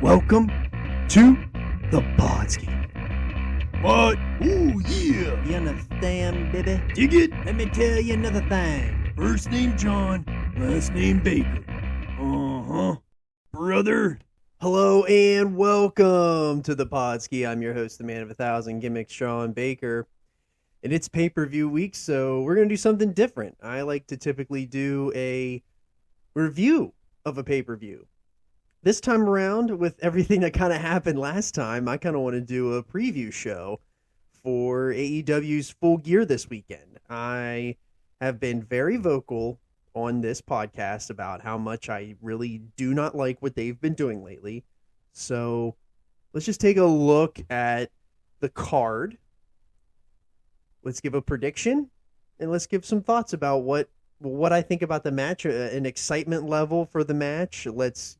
Welcome to the Podski. What? Ooh, yeah. You understand, baby? Dig it? Let me tell you another thing. First name John, last name Baker. Uh-huh. Brother. Hello and welcome to the Podski. I'm your host, the man of 1,000 gimmicks, Sean Baker. And it's pay-per-view week, so we're going to do something different. I like to typically do a review of a pay-per-view. This time around, with everything that kind of happened last time, I kind of want to do a preview show for AEW's Full Gear this weekend. I have been very vocal on this podcast about how much I really do not like what they've been doing lately. So let's just take a look at the card. Let's give a prediction, and let's give some thoughts about what I think about the match, an excitement level for the match. Let's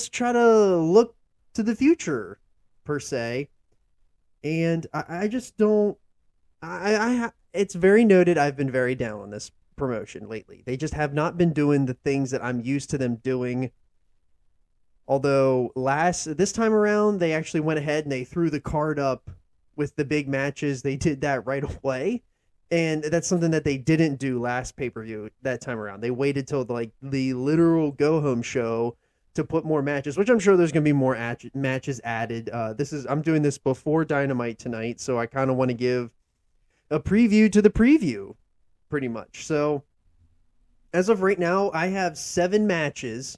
try to look to the future, per se. And I just don't. It's very noted. I've been very down on this promotion lately. They just have not been doing the things that I'm used to them doing. Although this time around, they actually went ahead and they threw the card up with the big matches. They did that right away. And that's something that they didn't do last pay-per-view that time around. They waited till the literal go-home show to put more matches, which I'm sure there's going to be more matches added. I'm doing this before Dynamite tonight, so I kind of want to give a preview to the preview, pretty much. So, as of right now, I have 7 matches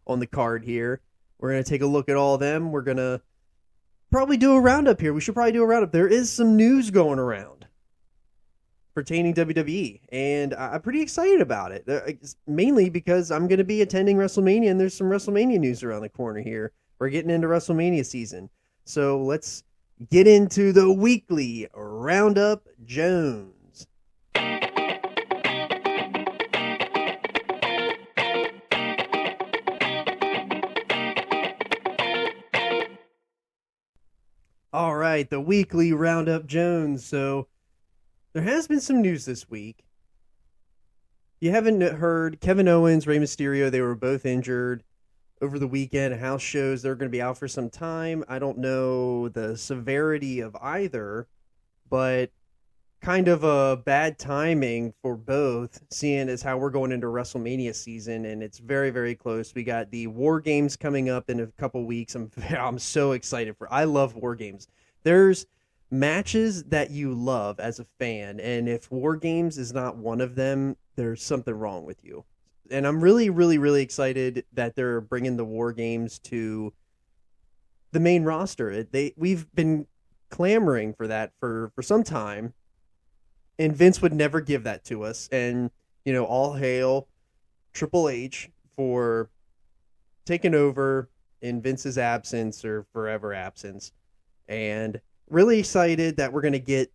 on the card here. We're going to take a look at all of them. We're going to probably do a roundup here. We should probably do a roundup. There is some news going around pertaining WWE, and I'm pretty excited about it, mainly because I'm going to be attending WrestleMania, and there's some WrestleMania news around the corner here. We're getting into WrestleMania season, so let's get into the weekly Roundup Jones. All right, the weekly Roundup Jones. So there has been some news this week. You haven't heard Kevin Owens, Rey Mysterio, they were both injured over the weekend. House shows they're going to be out for some time. I don't know the severity of either, but kind of a bad timing for both, seeing as how we're going into WrestleMania season, and it's very, very close. We got the War Games coming up in a couple weeks. I'm so excited I love War Games. There's matches that you love as a fan, and if War Games is not one of them, there's something wrong with you. And I'm really, really, really excited that they're bringing the War Games to the main roster. We've been clamoring for that for some time, and Vince would never give that to us. And, all hail Triple H for taking over in Vince's absence or forever absence. And really excited that we're going to get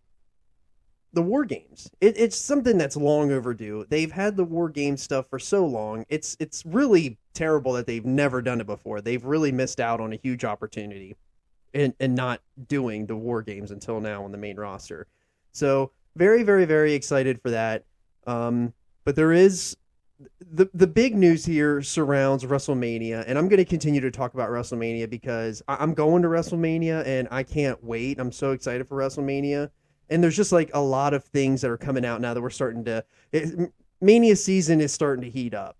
the War Games. It's something that's long overdue. They've had the War Games stuff for so long. It's really terrible that they've never done it before. They've really missed out on a huge opportunity in not doing the War Games until now on the main roster. So very, very, very excited for that. But there is the big news here surrounds WrestleMania, and I'm going to continue to talk about WrestleMania because I'm going to WrestleMania and I can't wait. I'm so excited for WrestleMania. And there's just a lot of things that are coming out now that we're starting to... Mania season is starting to heat up.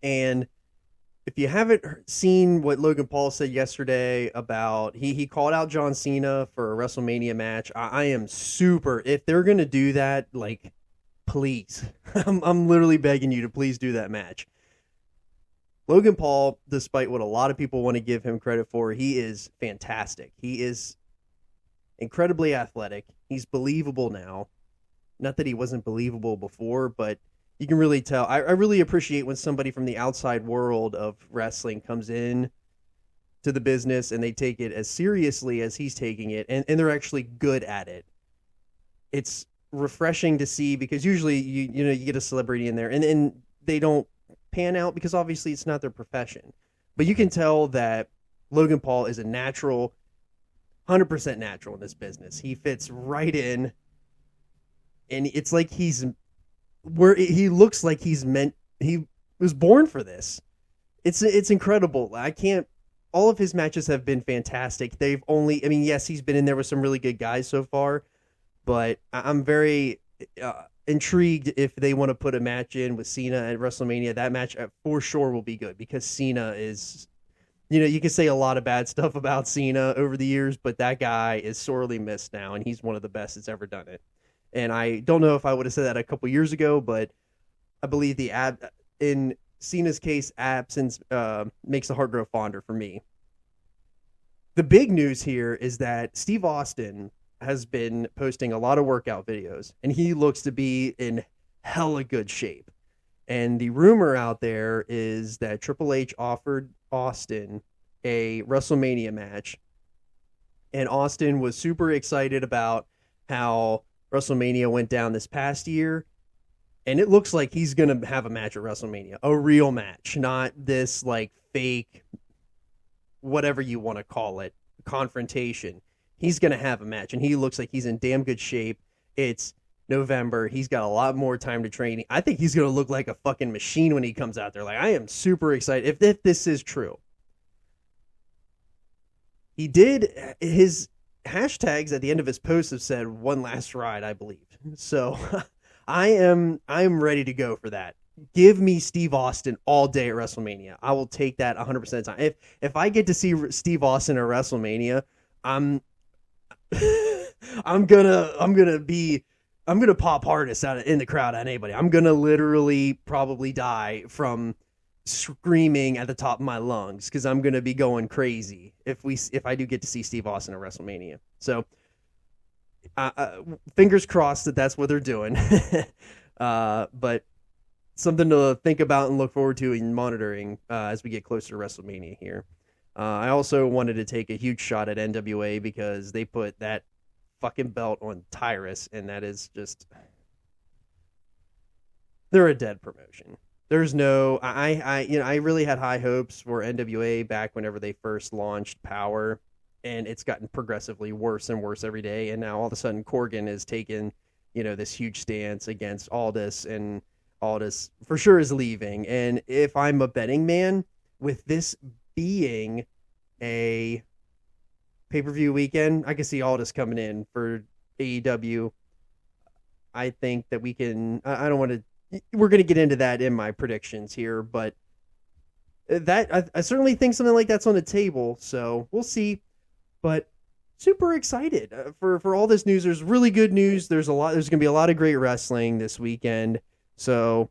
And if you haven't seen what Logan Paul said yesterday about... He called out John Cena for a WrestleMania match. I am super... If they're going to do that, please. I'm literally begging you to please do that match. Logan Paul, despite what a lot of people want to give him credit for, he is fantastic. He is incredibly athletic. He's believable now. Not that he wasn't believable before, but you can really tell. I really appreciate when somebody from the outside world of wrestling comes in to the business and they take it as seriously as he's taking it, and they're actually good at it. It's refreshing to see, because usually you get a celebrity in there and they don't pan out because obviously it's not their profession. But you can tell that Logan Paul is a natural, 100% natural in this business. He fits right in, and it's like he looks like he was born for this. It's incredible. I can't. All of his matches have been fantastic. They've only, I mean, yes, he's been in there with some really good guys so far, but I'm very intrigued if they want to put a match in with Cena at WrestleMania. That match for sure will be good because Cena is, you can say a lot of bad stuff about Cena over the years, but that guy is sorely missed now, and he's one of the best that's ever done it. And I don't know if I would have said that a couple years ago, but I believe in Cena's case, absence makes the heart grow fonder for me. The big news here is that Steve Austin has been posting a lot of workout videos, and he looks to be in hella good shape. And the rumor out there is that Triple H offered Austin a WrestleMania match, and Austin was super excited about how WrestleMania went down this past year. And it looks like he's going to have a match at WrestleMania, a real match, not this like fake, whatever you want to call it, confrontation. He's going to have a match, and he looks like he's in damn good shape. It's November. He's got a lot more time to train. I think he's going to look like a fucking machine when he comes out there. Like, I am super excited if this is true. He did, his hashtags at the end of his post have said one last ride, I believe. So I'm ready to go for that. Give me Steve Austin all day at WrestleMania. I will take that 100% of the time. If I get to see Steve Austin at WrestleMania, I'm gonna pop hardest out in the crowd at anybody. I'm gonna literally probably die from screaming at the top of my lungs because I'm gonna be going crazy if I do get to see Steve Austin at WrestleMania. So fingers crossed that's what they're doing. But something to think about and look forward to and monitoring as we get closer to WrestleMania here. I also wanted to take a huge shot at NWA because they put that fucking belt on Tyrus, and that is just, they're a dead promotion. There's no, I really had high hopes for NWA back whenever they first launched Power, and it's gotten progressively worse and worse every day. And now all of a sudden Corgan has taken, this huge stance against Aldis, and Aldis for sure is leaving. And if I'm a betting man, with this being a pay-per-view weekend, I can see Aldis coming in for AEW. I think that we can, I don't want to, we're going to get into that in my predictions here, but that I certainly think something like that's on the table, so we'll see. But super excited for all this news. There's really good news. There's going to be a lot of great wrestling this weekend, so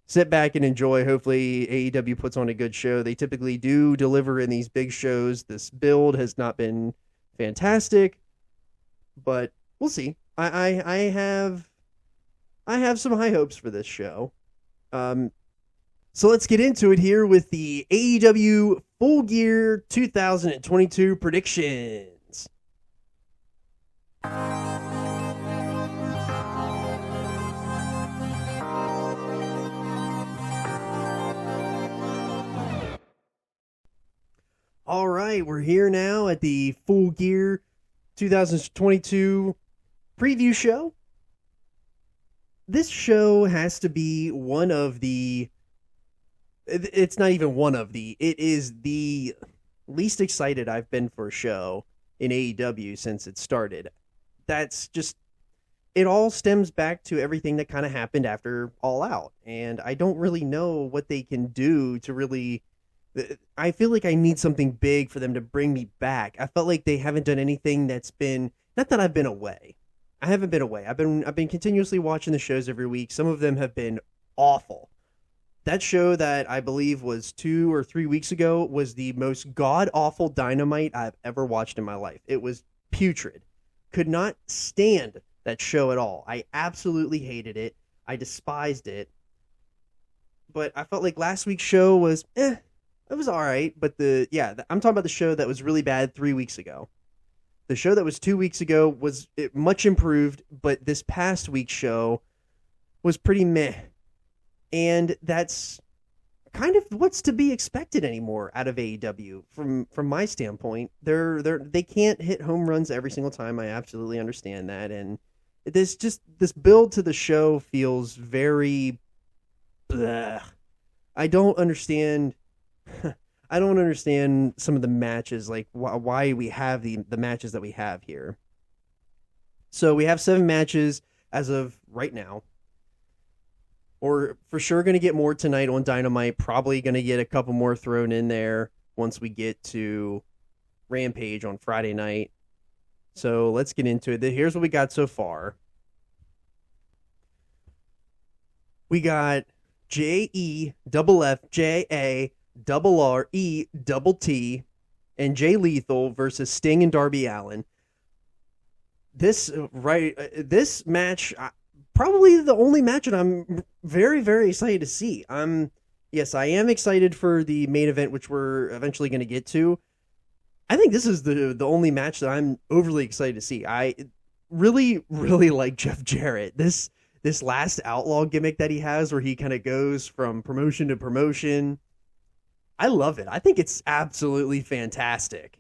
sit back and enjoy. Hopefully AEW puts on a good show. They typically do deliver in these big shows. This build has not been fantastic, but we'll see. I have some high hopes for this show. So let's get into it here with the AEW Full Gear 2022 predictions. All right, we're here now at the Full Gear 2022 preview show. This show has to be one of the, it's not even one of the, it is the least excited I've been for a show in AEW since it started. That's just, it all stems back to everything that kind of happened after All Out. And I don't really know what they can do to really, I feel like I need something big for them to bring me back. I felt like they haven't done anything that's been, not that I've been away. I haven't been away. I've been continuously watching the shows every week. Some of them have been awful. That show that I believe was 2 or 3 weeks ago was the most god-awful Dynamite I've ever watched in my life. It was putrid. Could not stand that show at all. I absolutely hated it. I despised it. But I felt like last week's show was, it was all right, but I'm talking about the show that was really bad 3 weeks ago. The show that was 2 weeks ago was much improved, but this past week's show was pretty meh. And that's kind of what's to be expected anymore out of AEW from my standpoint. They can't hit home runs every single time. I absolutely understand that, and this build to the show feels very bleh. I don't understand. I don't understand some of the matches, like why we have the matches that we have here. So we have 7 matches as of right now. Or for sure going to get more tonight on Dynamite. Probably going to get a couple more thrown in there once we get to Rampage on Friday night. So let's get into it. Here's what we got so far. We got JEFFJARRETT and Jay Lethal versus Sting and Darby Allin. This match, probably the only match that I'm very, very excited to see. Yes, I am excited for the main event, which we're eventually going to get to. I think this is the only match that I'm overly excited to see. I really, really like Jeff Jarrett. This last outlaw gimmick that he has, where he kind of goes from promotion to promotion, I love it. I think it's absolutely fantastic.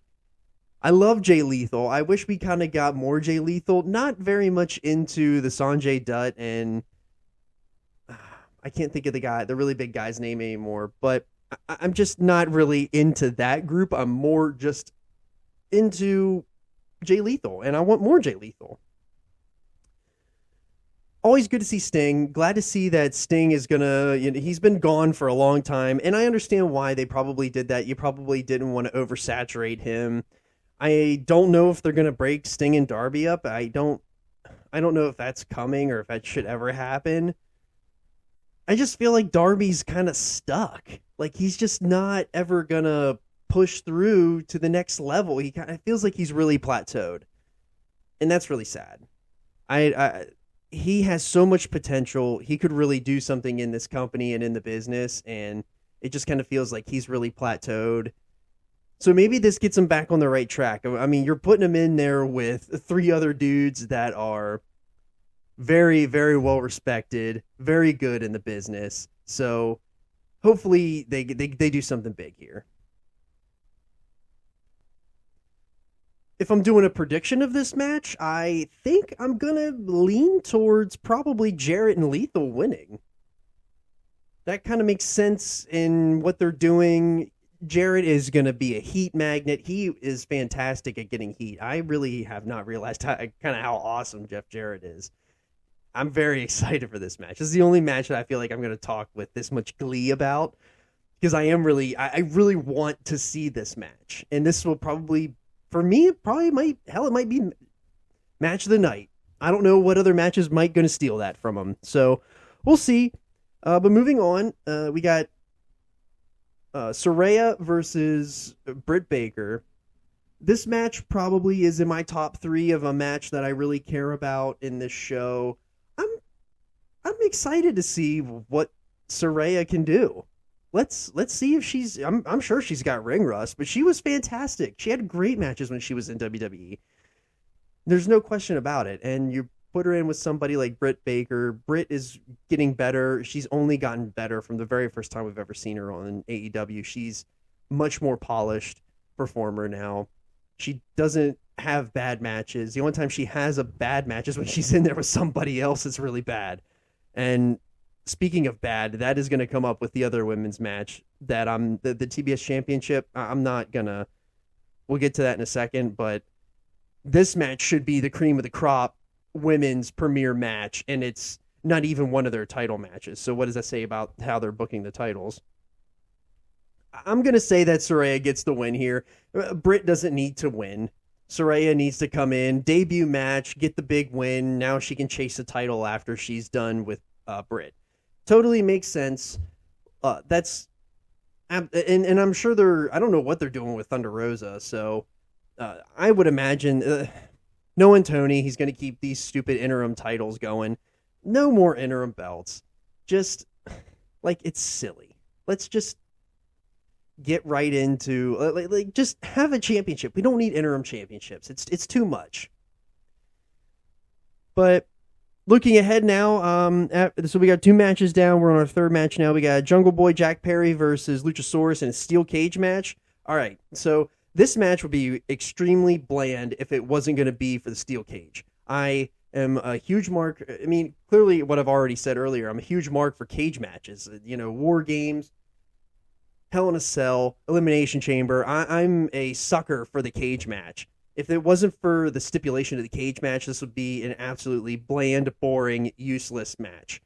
I love Jay Lethal. I wish we kind of got more Jay Lethal. Not very much into the Sanjay Dutt, and I can't think of the really big guy's name anymore, but I'm just not really into that group. I'm more just into Jay Lethal, and I want more Jay Lethal. Always good to see Sting. Glad to see that Sting is he's been gone for a long time, and I understand why they probably did that. You probably didn't want to oversaturate him. I don't know if they're going to break Sting and Darby up. I don't know if that's coming or if that should ever happen. I just feel like Darby's kind of stuck. Like, he's just not ever going to push through to the next level. He kind of feels like he's really plateaued. And that's really sad. He has so much potential. He could really do something in this company and in the business, and it just kind of feels like he's really plateaued. So maybe this gets him back on the right track. I mean, you're putting him in there with 3 other dudes that are very, very well respected, very good in the business. So hopefully they do something big here. If I'm doing a prediction of this match, I think I'm going to lean towards probably Jarrett and Lethal winning. That kind of makes sense in what they're doing. Jarrett is going to be a heat magnet. He is fantastic at getting heat. I really have not realized how awesome Jeff Jarrett is. I'm very excited for this match. This is the only match that I feel like I'm going to talk with this much glee about, because I really want to see this match. And this will probably, for me, it might be match of the night. I don't know what other matches might going to steal that from them. So we'll see. But moving on, we got Saraya versus Britt Baker. This match probably is in my top 3 of a match that I really care about in this show. I'm excited to see what Saraya can do. Let's see if I'm sure she's got ring rust, but she was fantastic. She had great matches when she was in WWE. There's no question about it. And you put her in with somebody like Britt Baker. Britt is getting better. She's only gotten better from the very first time we've ever seen her on AEW. She's much more polished performer now. She doesn't have bad matches. The only time she has a bad match is when she's in there with somebody else that's really bad. And speaking of bad, that is going to come up with the other women's match that the TBS Championship. We'll get to that in a second, but this match should be the cream of the crop women's premier match, and it's not even one of their title matches. So what does that say about how they're booking the titles? I'm going to say that Saraya gets the win here. Britt doesn't need to win. Saraya needs to come in, debut match, get the big win. Now she can chase the title after she's done with Britt. Totally makes sense. And I'm sure I don't know what they're doing with Thunder Rosa. So I would imagine knowing Tony, he's going to keep these stupid interim titles going. No more interim belts. Just like, it's silly. Let's just get right into just have a championship. We don't need interim championships. It's too much. But looking ahead now, so we got 2 matches down. We're on our 3rd match now. We got Jungle Boy Jack Perry versus Luchasaurus in a steel cage match. All right, so this match would be extremely bland if it wasn't going to be for the steel cage. I am a huge mark. I mean, clearly what I've already said earlier, I'm a huge mark for cage matches. War games. Hell in a Cell, Elimination Chamber. I'm a sucker for the cage match. If it wasn't for the stipulation of the cage match, this would be an absolutely bland, boring, useless match.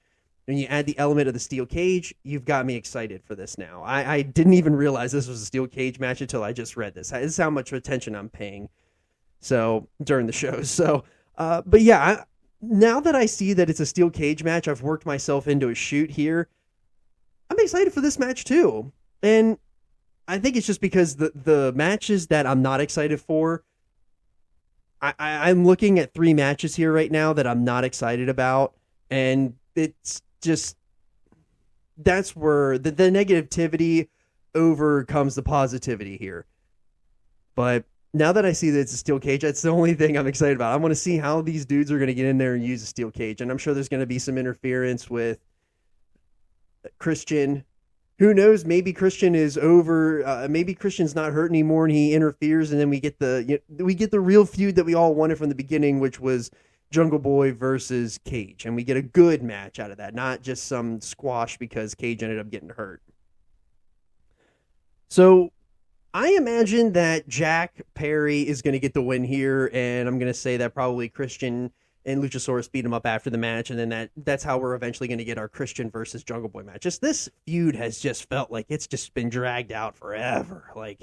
When you add the element of the steel cage, you've got me excited for this now. I didn't even realize this was a steel cage match until I just read this. This is how much attention I'm paying during the show. But yeah, now that I see that it's a steel cage match, I've worked myself into a shoot here. I'm excited for this match too. And I think it's just because the matches that I'm not excited for, I'm looking at 3 matches here right now that I'm not excited about. And it's just, that's where the negativity overcomes the positivity here. But now that I see that it's a steel cage, that's the only thing I'm excited about. I want to see how these dudes are going to get in there and use a steel cage. And I'm sure there's going to be some interference with Christian. Who knows? Maybe Christian is over. Maybe Christian's not hurt anymore, and he interferes, and then we get the real feud that we all wanted from the beginning, which was Jungle Boy versus Cage, and we get a good match out of that, not just some squash because Cage ended up getting hurt. So I imagine that Jack Perry is going to get the win here, and I'm going to say that probably Christian and Luchasaurus beat him up after the match, and then that's how we're eventually going to get our Christian versus Jungle Boy match. Just this feud has just felt like it's just been dragged out forever. Like,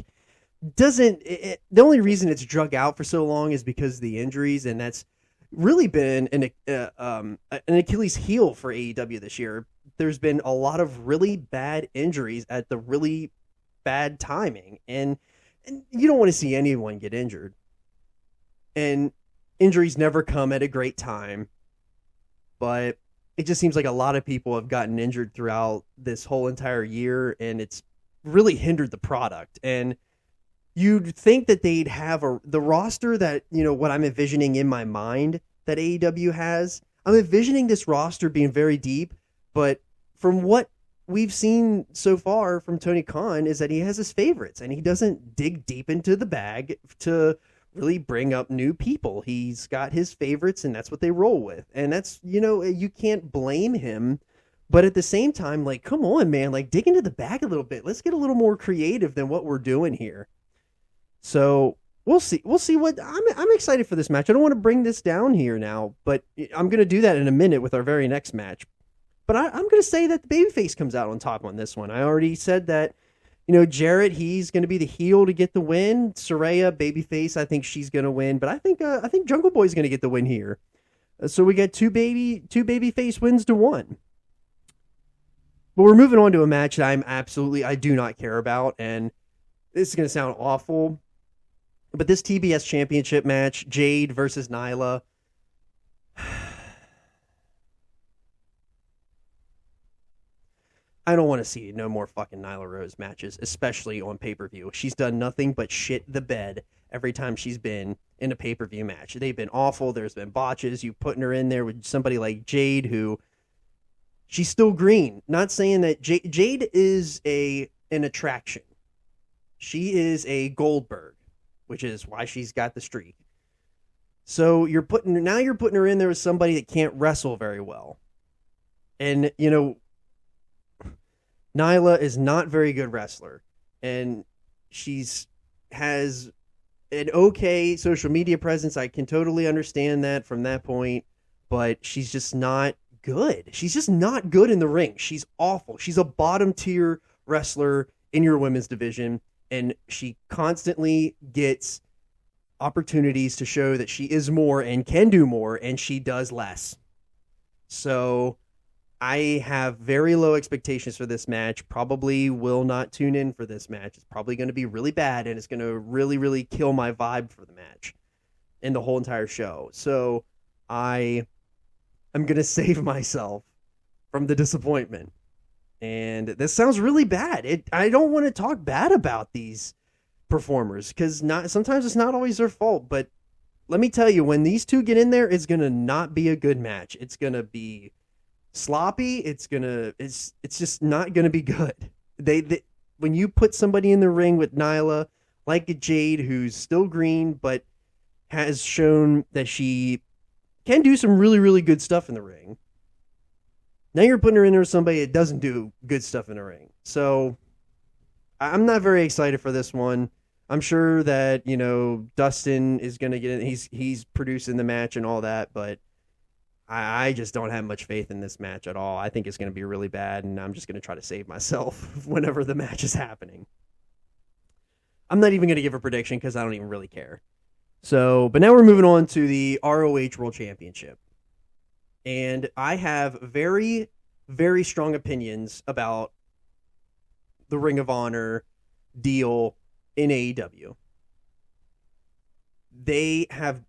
the only reason it's drug out for so long is because of the injuries, and that's really been an Achilles heel for AEW this year. There's been a lot of really bad injuries at the really bad timing, and you don't want to see anyone get injured. And injuries never come at a great time, but it just seems like a lot of people have gotten injured throughout this whole entire year, and it's really hindered the product. And you'd think that they'd have the roster that, what I'm envisioning in my mind that AEW has. I'm envisioning this roster being very deep, but from what we've seen so far from Tony Khan is that he has his favorites, and he doesn't dig deep into the bag to really bring up new people. He's got his favorites, and that's what they roll with. And that's, you can't blame him. But at the same time, like, come on, man, like, dig into the bag a little bit. Let's get a little more creative than what we're doing here. So we'll see. We'll see what I'm excited for this match. I don't want to bring this down here now, but I'm going to do that in a minute with our very next match. But I'm going to say that the babyface comes out on top on this one. I already said that, Jarrett, he's going to be the heel to get the win. Saraya, babyface, I think she's going to win. But I think Jungle Boy's going to get the win here. So we get two babyface wins to 1. But we're moving on to a match that I do not care about. And this is going to sound awful, but this TBS championship match, Jade versus Nyla. I don't want to see no more fucking Nyla Rose matches, especially on pay-per-view. She's done nothing but shit the bed every time she's been in a pay-per-view match. They've been awful. There's been botches. You putting her in there with somebody like Jade, who she's still green. Not saying that Jade is an attraction. She is a Goldberg, which is why she's got the streak. So you're putting her in there with somebody that can't wrestle very well. And, Nyla is not a very good wrestler, and has an okay social media presence. I can totally understand that from that point, but she's just not good. She's just not good in the ring. She's awful. She's a bottom tier wrestler in your women's division, and she constantly gets opportunities to show that she is more and can do more, and she does less. So I have very low expectations for this match. Probably will not tune in for this match. It's probably going to be really bad, and it's going to really, really kill my vibe for the match and the whole entire show. So I am going to save myself from the disappointment. And this sounds really bad. I don't want to talk bad about these performers because sometimes it's not always their fault. But let me tell you, when these two get in there, it's going to not be a good match. It's going to be sloppy. It's just not going to be good. They when you put somebody in the ring with Nyla, like a Jade, who's still green, but has shown that she can do some really, really good stuff in the ring. Now you're putting her in there with somebody that doesn't do good stuff in the ring. So I'm not very excited for this one. I'm sure that, Dustin is going to get in. He's producing the match and all that, but I just don't have much faith in this match at all. I think it's going to be really bad, and I'm just going to try to save myself whenever the match is happening. I'm not even going to give a prediction because I don't even really care. So, but now we're moving on to the ROH World Championship. And I have very, very strong opinions about the Ring of Honor deal in AEW. They have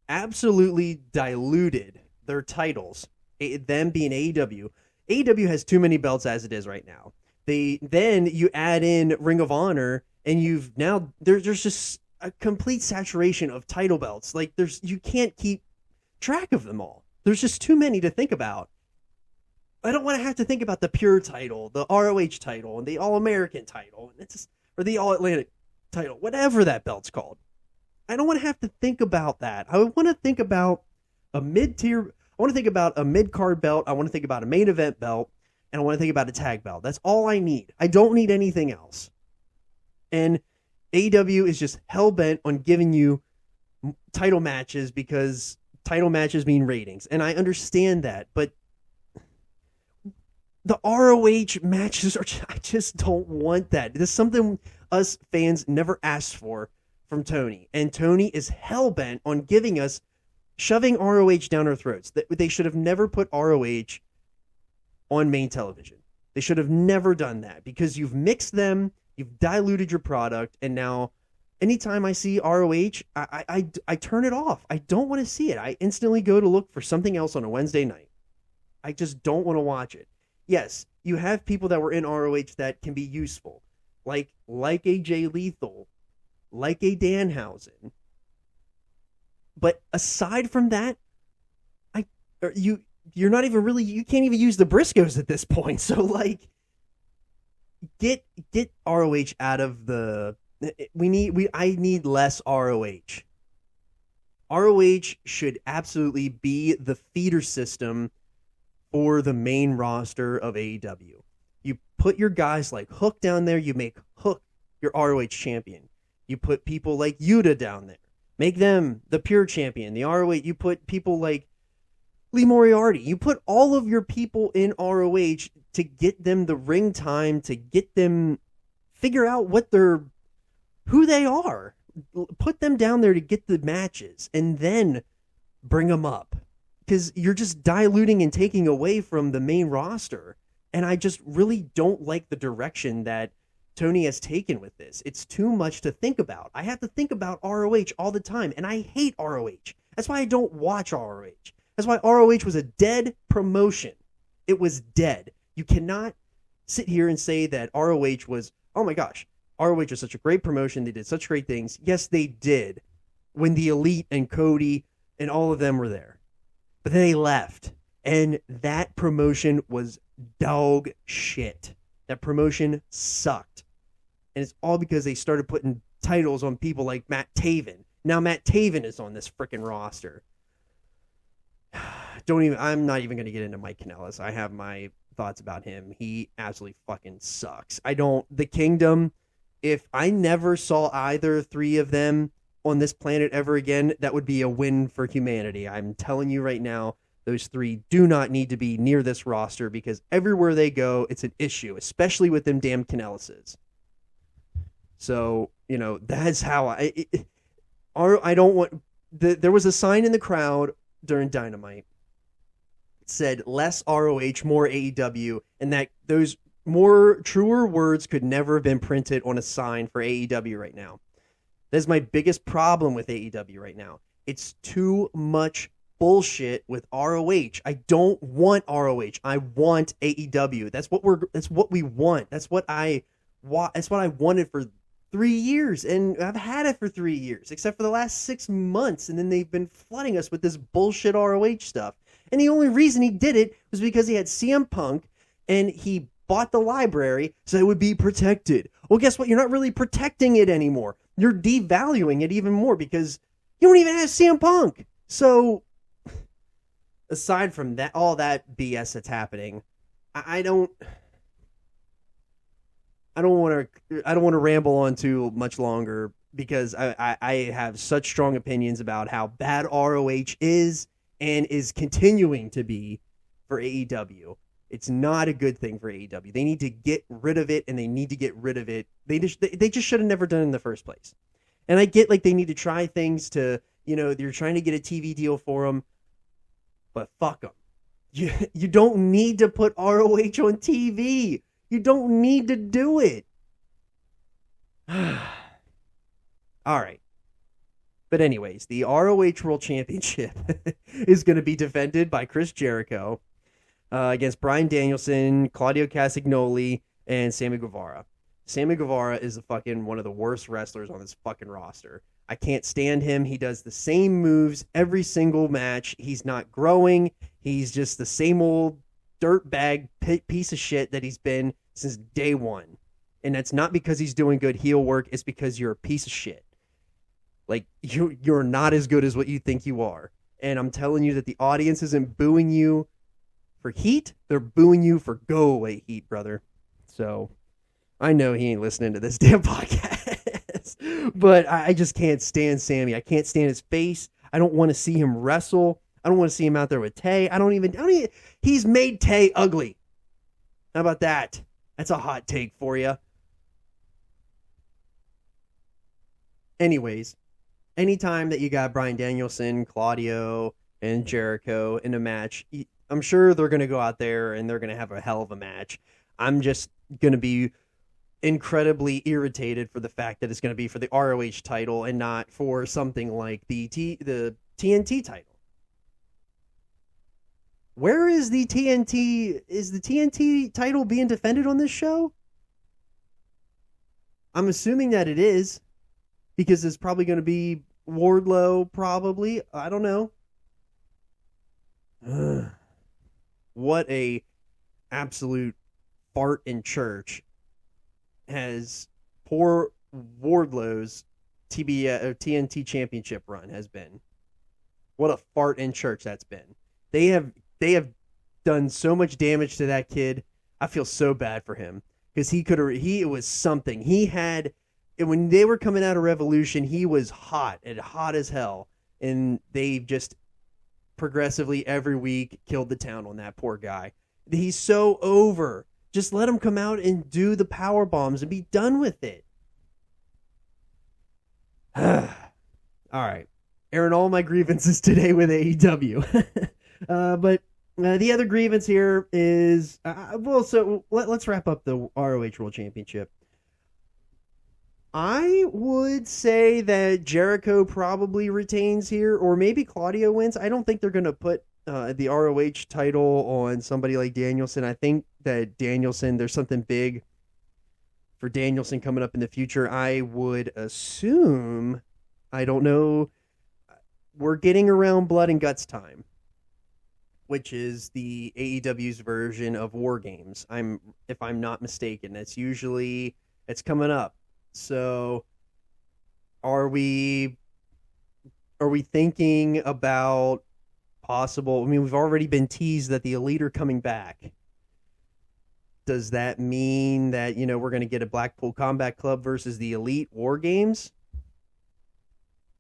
absolutely diluted their titles, them being AEW. AEW has too many belts as it is right now. Then you add in Ring of Honor, and there's just a complete saturation of title belts. Like you can't keep track of them all. There's just too many to think about. I don't want to have to think about the Pure title, the ROH title, and the All-American title, or the All-Atlantic title, whatever that belt's called. I don't want to have to think about that. I want to think about a mid-tier. I want to think about a mid-card belt. I want to think about a main event belt, and I want to think about a tag belt. That's all I need. I don't need anything else. And AEW is just hell-bent on giving you title matches because title matches mean ratings. And I understand that, but the ROH matches I just don't want that. This is something us fans never asked for from Tony. And Tony is hell-bent on shoving ROH down our throats. They should have never put ROH on main television. They should have never done that because you've mixed them, you've diluted your product, and now anytime I see ROH, I turn it off. I don't want to see it. I instantly go to look for something else on a Wednesday night. I just don't want to watch it. Yes, you have people that were in ROH that can be useful, like a Jay Lethal, like a Danhausen. But aside from that, you're not even really, you can't even use the Briscoes at this point. So like, get ROH out of the. I need less ROH. ROH should absolutely be the feeder system for the main roster of AEW. You put your guys like Hook down there, you make Hook your ROH champion. You put people like Yuta down there. Make them the Pure champion, the ROH. You put people like Lee Moriarty. You put all of your people in ROH to get them the ring time, to get them figure out who they are. Put them down there to get the matches and then bring them up. Because you're just diluting and taking away from the main roster. And I just really don't like the direction that Tony has taken with this. It's too much to think about. I have to think about ROH all the time, and I hate ROH. That's why I don't watch ROH. That's why ROH was a dead promotion. It was dead. You cannot sit here and say that ROH was, oh my gosh, ROH was such a great promotion. They did such great things. Yes, they did when the Elite and Cody and all of them were there. But then they left, and that promotion was dog shit. That promotion sucked. And it's all because they started putting titles on people like Matt Taven. Now Matt Taven is on this freaking roster. I'm not even going to get into Mike Kanellis. I have my thoughts about him. He absolutely fucking sucks. The Kingdom, if I never saw either three of them on this planet ever again, that would be a win for humanity. I'm telling you right now, those three do not need to be near this roster because everywhere they go, it's an issue, especially with them damn Kanellises. So, that's how I don't want. There was a sign in the crowd during Dynamite. It said less ROH, more AEW, and that those more truer words could never have been printed on a sign for AEW right now. That's my biggest problem with AEW right now. It's too much bullshit with ROH. I don't want ROH. I want AEW. That's what we want. That's what I wanted for 3 years, and I've had it for 3 years, except for the last 6 months, and then they've been flooding us with this bullshit ROH stuff. And the only reason he did it was because he had CM Punk, and he bought the library so it would be protected. Well, guess what? You're not really protecting it anymore. You're devaluing it even more because you don't even have CM Punk. So, aside from that, all that BS that's happening, I don't. I don't want to ramble on too much longer because I have such strong opinions about how bad ROH is and is continuing to be for AEW. It's not a good thing for AEW. They need to get rid of it, and they need to get rid of it. They just should have never done it in the first place. And I get like they need to try things to, you're trying to get a TV deal for them, but fuck them. You don't need to put ROH on TV. You don't need to do it. All right. But anyways, the ROH World Championship is going to be defended by Chris Jericho against Bryan Danielson, Claudio Castagnoli, and Sammy Guevara. Sammy Guevara is one of the worst wrestlers on this fucking roster. I can't stand him. He does the same moves every single match. He's not growing. He's just the same old dirtbag piece of shit that he's been since day one. And that's not because he's doing good heel work. It's because you're a piece of shit. Like, you're not as good as what you think you are. And I'm telling you that the audience isn't booing you for heat. They're booing you for go away heat, brother. So I know he ain't listening to this damn podcast. But I just can't stand Sammy. I can't stand his face. I don't want to see him wrestle. I don't want to see him out there with Tay. I don't even he's made Tay ugly. How about that? That's a hot take for you. Anyways, anytime that you got Bryan Danielson, Claudio, and Jericho in a match, I'm sure they're going to go out there and they're going to have a hell of a match. I'm just going to be incredibly irritated for the fact that it's going to be for the ROH title and not for something like the TNT title. Where is the TNT? Is the TNT title being defended on this show? I'm assuming that it is, because it's probably going to be Wardlow, probably. I don't know. What a absolute fart in church has poor Wardlow's TNT championship run has been. What a fart in church that's been. They have done so much damage to that kid. I feel so bad for him because he was something. He had, when they were coming out of Revolution, he was hot as hell, and they just progressively every week killed the town on that poor guy. He's so over. Just let him come out and do the power bombs and be done with it. All right. Airing all my grievances today with AEW. But the other grievance here is, let's wrap up the ROH World Championship. I would say that Jericho probably retains here, or maybe Claudio wins. I don't think they're going to put the ROH title on somebody like Danielson. I think that Danielson, there's something big for Danielson coming up in the future. I would assume, I don't know, we're getting around Blood and Guts time, which is the AEW's version of War Games. If I'm not mistaken, it's coming up. So are we thinking about possible, we've already been teased that the Elite are coming back. Does that mean that, we're going to get a Blackpool Combat Club versus the Elite War Games?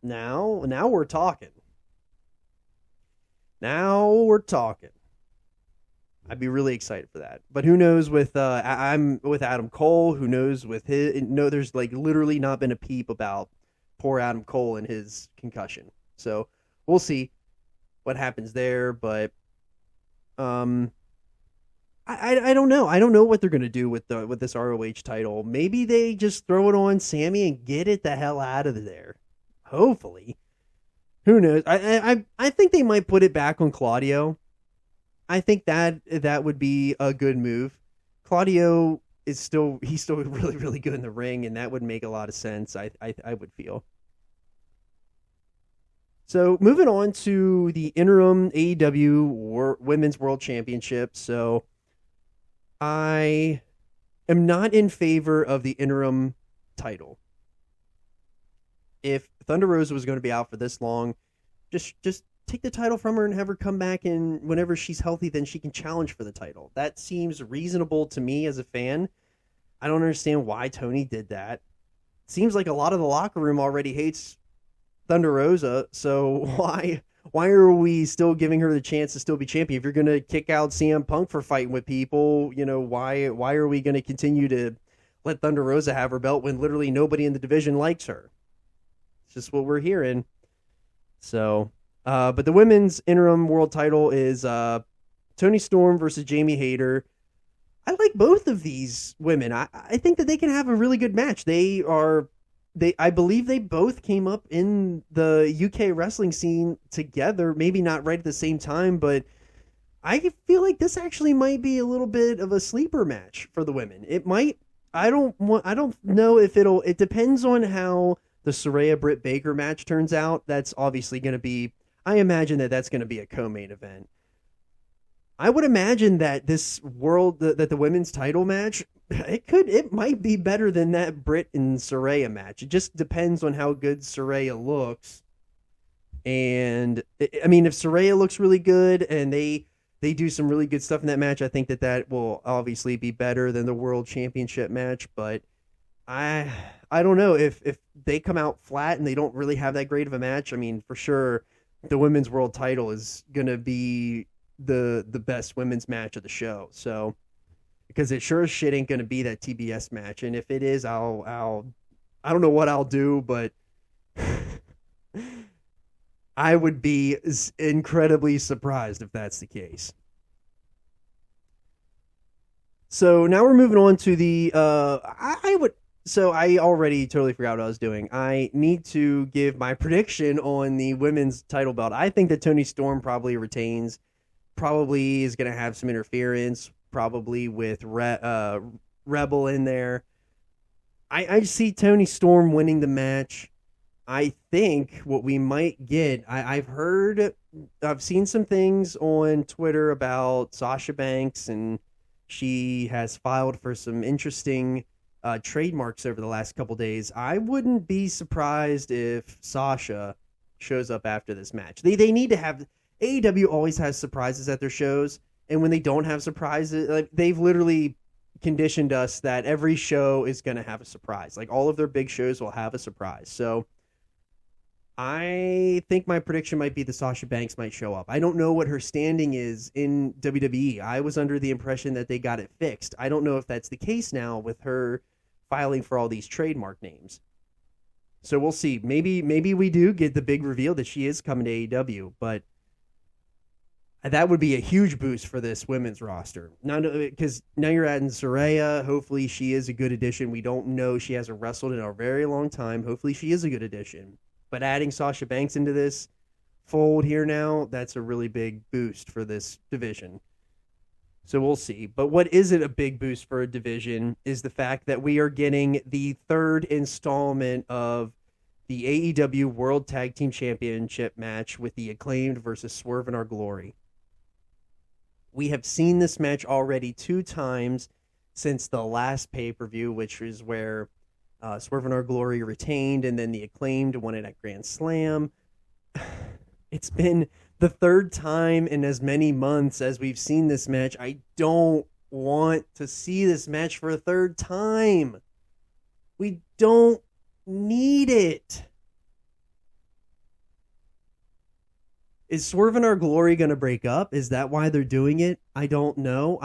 Now we're talking. Now we're talking. I'd be really excited for that. But who knows with I'm with Adam Cole, who knows with his, there's like literally not been a peep about poor Adam Cole and his concussion. So we'll see what happens there, but I don't know. I don't know what they're going to do with this ROH title. Maybe they just throw it on Sammy and get it the hell out of there. Hopefully. Who knows? I think they might put it back on Claudio. I think that would be a good move. Claudio he's still really, really good in the ring, and that would make a lot of sense, I would feel. So moving on to the interim AEW Women's World Championship. So I am not in favor of the interim title. If Thunder Rosa was going to be out for this long, just take the title from her and have her come back, and whenever she's healthy, then she can challenge for the title. That seems reasonable to me as a fan. I don't understand why Tony did that. Seems like a lot of the locker room already hates Thunder Rosa, so why are we still giving her the chance to still be champion? If you're going to kick out CM Punk for fighting with people, why are we going to continue to let Thunder Rosa have her belt when literally nobody in the division likes her? It's just what we're hearing. So, but the women's interim world title is Toni Storm versus Jamie Hayter. I like both of these women. I think that they can have a really good match. I believe they both came up in the UK wrestling scene together, maybe not right at the same time, but I feel like this actually might be a little bit of a sleeper match for the women. It might. I don't know if it depends on how the Saraya Britt Baker match turns out. That's obviously going to be, I imagine that's going to be a co-main event. I would imagine that that the women's title match, it might be better than that Britt and Saraya match. It just depends on how good Saraya looks. And I mean, if Saraya looks really good and they do some really good stuff in that match, I think that will obviously be better than the World Championship match. But I don't know if they come out flat and they don't really have that great of a match. I mean, for sure, the women's world title is gonna be the best women's match of the show. So, because it sure as shit ain't gonna be that TBS match, and if it is, I don't know what I'll do, but I would be incredibly surprised if that's the case. So now we're moving on to the So I already totally forgot what I was doing. I need to give my prediction on the women's title belt. I think that Toni Storm probably retains. Probably is going to have some interference, probably with Rebel in there. I see Toni Storm winning the match. I think what we might get, I've seen some things on Twitter about Sasha Banks, and she has filed for some interesting trademarks over the last couple days. I wouldn't be surprised if Sasha shows up after this match. They need to have... AEW always has surprises at their shows, and when they don't have surprises, like, they've literally conditioned us that every show is going to have a surprise. Like, all of their big shows will have a surprise. So I think my prediction might be that Sasha Banks might show up. I don't know what her standing is in WWE. I was under the impression that they got it fixed. I don't know if that's the case now with her filing for all these trademark names. So we'll see. Maybe we do get the big reveal that she is coming to AEW, but that would be a huge boost for this women's roster. Because now you're adding Saraya. Hopefully she is a good addition. We don't know. She hasn't wrestled in a very long time. Hopefully she is a good addition. But adding Sasha Banks into this fold here now, that's a really big boost for this division. So we'll see. But what isn't a big boost for a division is the fact that we are getting the third installment of the AEW World Tag Team Championship match with the Acclaimed versus Swerve in Our Glory. We have seen this match already 2 times since the last pay-per-view, which is where Swerve in Our Glory retained, and then the Acclaimed won it at Grand Slam. It's been the 3rd time in as many months as we've seen this match. I don't want to see this match for a 3rd time. We don't need it. Is Swerve in Our Glory going to break up? Is that why they're doing it? I don't know.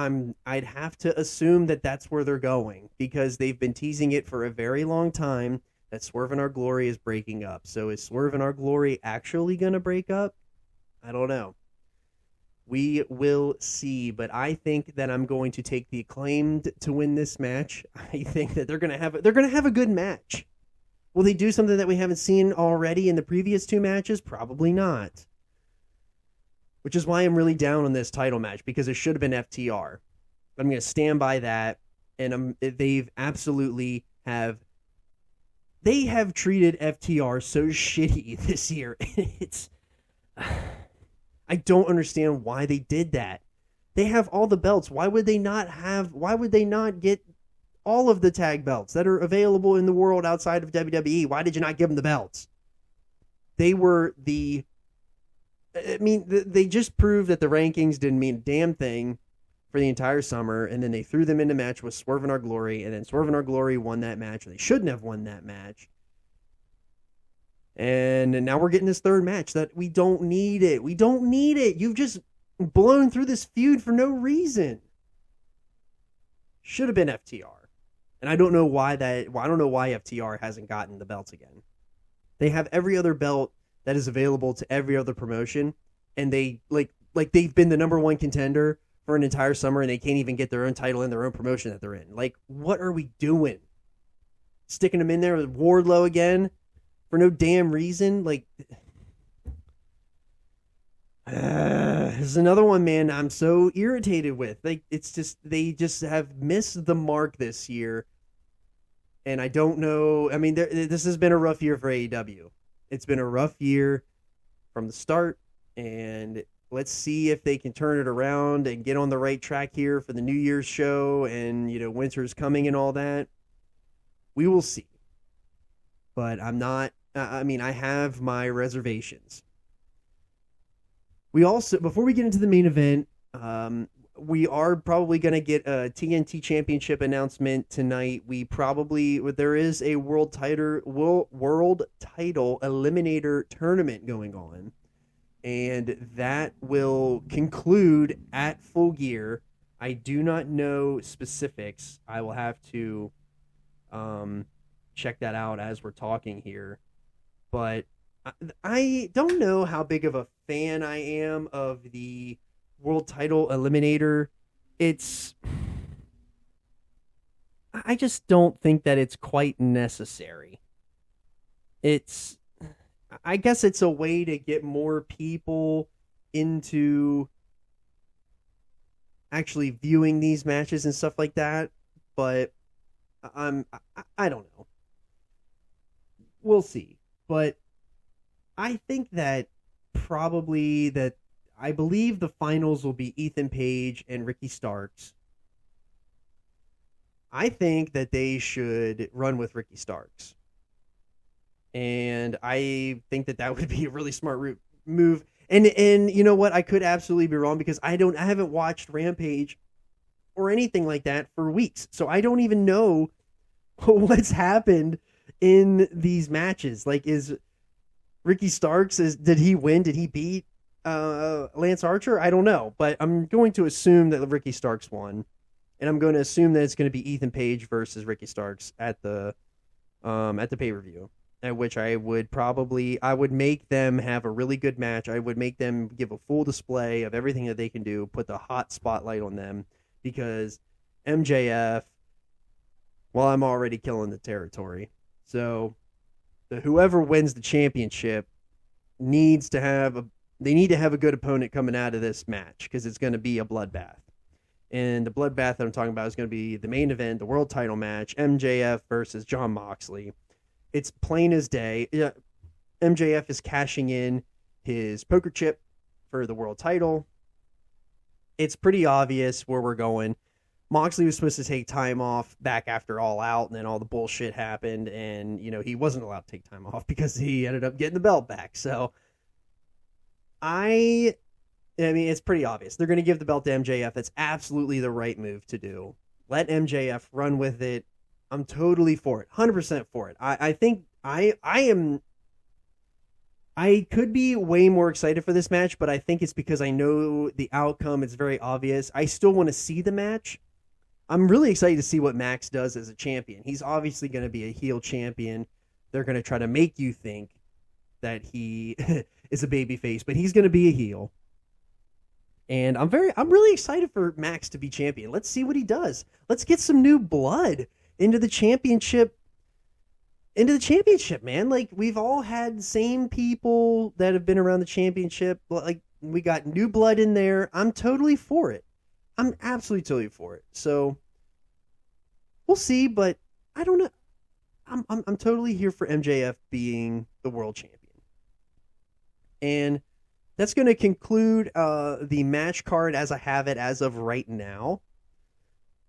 I'd have to assume that that's where they're going, because they've been teasing it for a very long time that Swerve in Our Glory is breaking up. So is Swerve in Our Glory actually going to break up? I don't know. We will see, but I think that I'm going to take the Acclaimed to win this match. I think that they're going to have a good match. Will they do something that we haven't seen already in the previous 2 matches? Probably not. Which is why I'm really down on this title match, because it should have been FTR. I'm going to stand by that, and they have treated FTR so shitty this year. I don't understand why they did that. They have all the belts. Why would they not get all of the tag belts that are available in the world outside of WWE? Why did you not give them the belts? They just proved that the rankings didn't mean a damn thing. for the entire summer, and then they threw them in a match with Swerve in Our Glory, and then Swerve in Our Glory won that match. They shouldn't have won that match. And now we're getting this third match that we don't need it. We don't need it. You've just blown through this feud for no reason. Should have been FTR. And I don't know why FTR hasn't gotten the belts again. They have every other belt that is available to every other promotion, and they like they've been the number one contender for an entire summer, and they can't even get their own title in their own promotion that they're in. Like, what are we doing? Sticking them in there with Wardlow again for no damn reason? Like, there's another one, man, I'm so irritated with. Like, it's just, they just have missed the mark this year. And I don't know. I mean, this has been a rough year for AEW. It's been a rough year from the start, and let's see if they can turn it around and get on the right track here for the New Year's show, and, you know, winter's coming and all that. We will see. But I'm not, I mean, I have my reservations. We also, before we get into the main event, we are probably going to get a TNT Championship announcement tonight. There is a world title eliminator tournament going on, and that will conclude at Full Gear. I do not know specifics. I will have to check that out as we're talking here, but I don't know how big of a fan I am of the world title eliminator. I just don't think that it's quite necessary. I guess it's a way to get more people into actually viewing these matches and stuff like that, but I don't know. We'll see. But I think that I believe the finals will be Ethan Page and Ricky Starks. I think that they should run with Ricky Starks. And I think that would be a really smart move. And you know what? I could absolutely be wrong, because I haven't watched Rampage or anything like that for weeks. So I don't even know what's happened in these matches. Like, is Ricky Starks, did he win? Did he beat Lance Archer? I don't know, but I'm going to assume that Ricky Starks won, and I'm going to assume that it's going to be Ethan Page versus Ricky Starks at the pay-per-view, at which I would make them have a really good match. I would make them give a full display of everything that they can do, put the hot spotlight on them, because MJF, well, I'm already killing the territory. So whoever wins the championship needs to have a good opponent coming out of this match, because it's going to be a bloodbath. And the bloodbath that I'm talking about is going to be the main event, the world title match, MJF versus Jon Moxley. It's plain as day. MJF is cashing in his poker chip for the world title. It's pretty obvious where we're going. Moxley was supposed to take time off back after All Out, and then all the bullshit happened, and, you know, he wasn't allowed to take time off because he ended up getting the belt back. So I mean, it's pretty obvious. They're going to give the belt to MJF. That's absolutely the right move to do. Let MJF run with it. I'm totally for it. 100% for it. I think I could be way more excited for this match, but I think it's because I know the outcome. It's very obvious. I still want to see the match. I'm really excited to see what Max does as a champion. He's obviously going to be a heel champion. They're going to try to make you think that he is a babyface, but he's going to be a heel. And I'm really excited for Max to be champion. Let's see what he does. Let's get some new blood into the championship. Man. Like, we've all had the same people that have been around the championship. Like, we got new blood in there. I'm totally for it. I'm absolutely totally for it. So we'll see, but I don't know. I'm totally here for MJF being the world champion. And that's going to conclude the match card as I have it as of right now.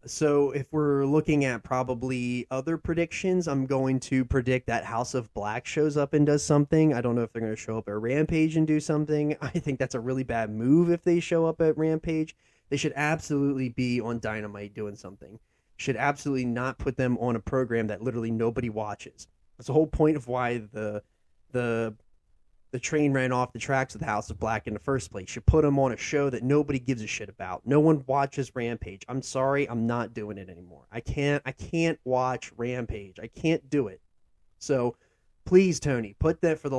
So if we're looking at probably other predictions, I'm going to predict that House of Black shows up and does something. I don't know if they're going to show up at Rampage and do something. I think that's a really bad move if they show up at Rampage. They should absolutely be on Dynamite doing something. Should absolutely not put them on a program that literally nobody watches. That's the whole point of why the train ran off the tracks with House of Black in the first place. You put them on a show that nobody gives a shit about. No one watches Rampage. I'm sorry, I'm not doing it anymore. I can't watch Rampage. I can't do it. So please, Tony, put that for the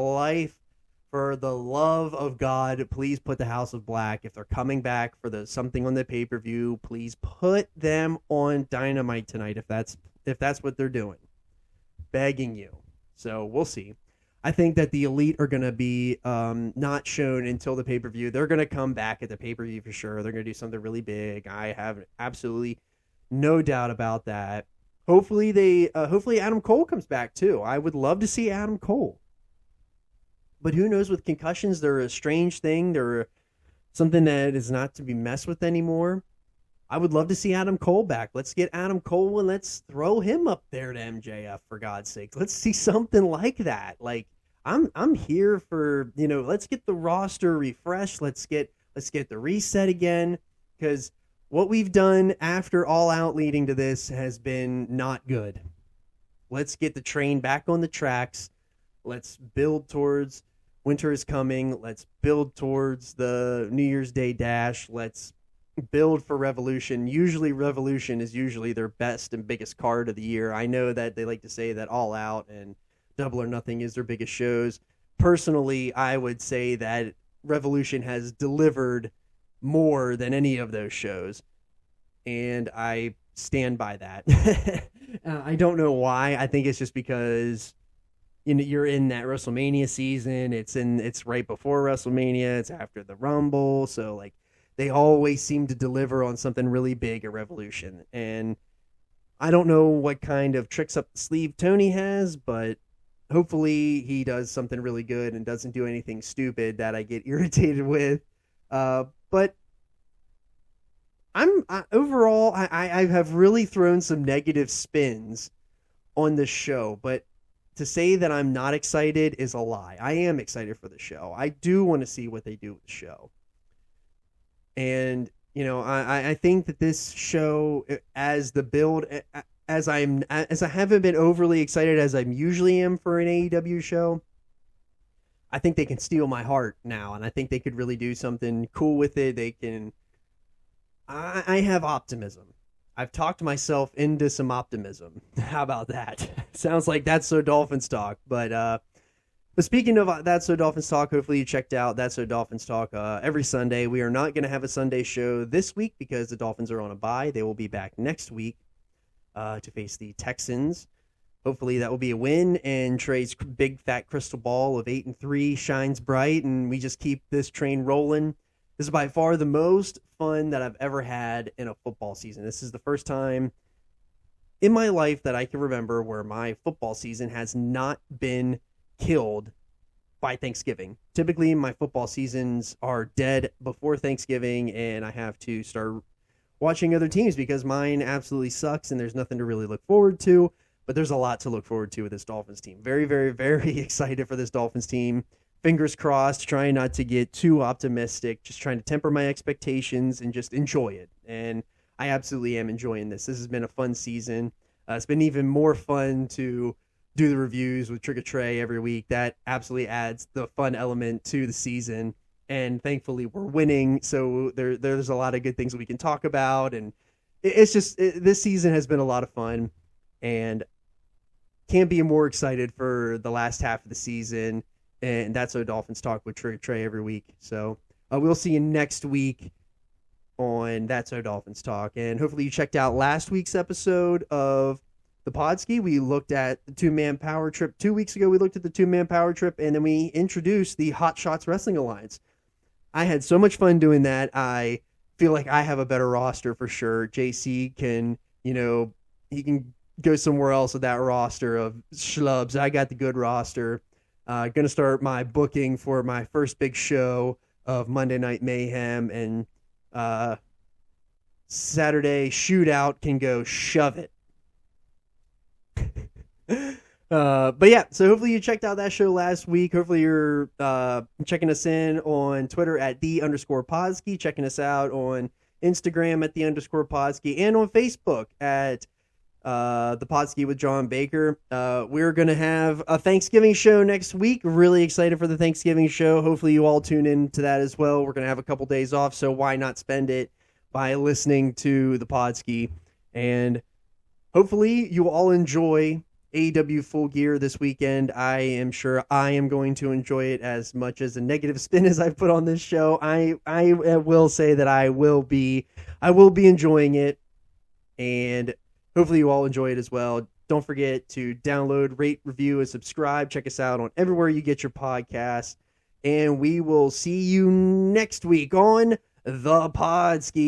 love of God, please put the House of Black. If they're coming back for something on the pay-per-view, please put them on Dynamite tonight if that's what they're doing. Begging you. So we'll see. I think that the Elite are going to be not shown until the pay-per-view. They're going to come back at the pay-per-view for sure. They're going to do something really big. I have absolutely no doubt about that. Hopefully Adam Cole comes back too. I would love to see Adam Cole. But who knows, with concussions, they're a strange thing. They're something that is not to be messed with anymore. I would love to see Adam Cole back. Let's get Adam Cole and let's throw him up there to MJF, for God's sake. Let's see something like that. Like, I'm here for, let's get the roster refreshed. Let's get the reset again, because what we've done after All Out leading to this has been not good. Let's get the train back on the tracks. Let's build towards Winter is Coming. Let's build towards the New Year's Day Dash. Let's build for Revolution. Usually Revolution is usually their best and biggest card of the year. I know that they like to say that All Out and Double or Nothing is their biggest shows. Personally, I would say that Revolution has delivered more than any of those shows, and I stand by that. I don't know why. I think it's just because you're in that WrestleMania season. It's right before WrestleMania. It's after the Rumble. So like they always seem to deliver on something really big at Revolution. And I don't know what kind of tricks up the sleeve Tony has, but hopefully he does something really good and doesn't do anything stupid that I get irritated with. But overall, I have really thrown some negative spins on this show, but to say that I'm not excited is a lie. I am excited for the show. I do want to see what they do with the show. And, I think that this show, as the build, as I haven't been overly excited as I usually am for an AEW show, I think they can steal my heart now, and I think they could really do something cool with it. I have optimism. I've talked myself into some optimism. How about that? Sounds like That's So Dolphins talk. But speaking of That's So Dolphins talk, hopefully you checked out That's So Dolphins talk every Sunday. We are not going to have a Sunday show this week because the Dolphins are on a bye. They will be back next week to face the Texans. Hopefully that will be a win, and Trey's big fat crystal ball of 8-3 shines bright, and we just keep this train rolling. This is by far the most fun that I've ever had in a football season. This is the first time in my life that I can remember where my football season has not been killed by Thanksgiving. Typically, my football seasons are dead before Thanksgiving, and I have to start watching other teams because mine absolutely sucks, and there's nothing to really look forward to. But there's a lot to look forward to with this Dolphins team. Very, very, very excited for this Dolphins team. Fingers crossed, trying not to get too optimistic, just trying to temper my expectations and just enjoy it. And I absolutely am enjoying this. This has been a fun season. It's been even more fun to do the reviews with Trigger Trey every week. That absolutely adds the fun element to the season. And thankfully, we're winning. So there's a lot of good things we can talk about. And this season has been a lot of fun. And can't be more excited for the last half of the season. And That's So Dolphins talk with Trey every week. So we'll see you next week on That's So Dolphins talk. And hopefully you checked out last week's episode of the Podski. We looked at the two-man power trip. 2 weeks ago, we looked at the two-man power trip, and then we introduced the Hot Shots Wrestling Alliance. I had so much fun doing that. I feel like I have a better roster for sure. JC can, he can go somewhere else with that roster of schlubs. I got the good roster. Going to start my booking for my first big show of Monday Night Mayhem, and Saturday Shootout can go shove it. But yeah, so hopefully you checked out that show last week. Hopefully you're checking us in on Twitter at @the_Podski, checking us out on Instagram at @the_Podski, and on Facebook at the Podski with John Baker. We're going to have a Thanksgiving show next week. Really excited for the Thanksgiving show. Hopefully you all tune in to that as well. We're going to have a couple days off, so why not spend it by listening to the Podski? And hopefully you all enjoy AEW Full Gear this weekend. I am sure I am going to enjoy it as much as a negative spin as I've put on this show. I will say that I will be enjoying it, and hopefully you all enjoy it as well. Don't forget to download, rate, review, and subscribe. Check us out on everywhere you get your podcasts. And we will see you next week on The Podski.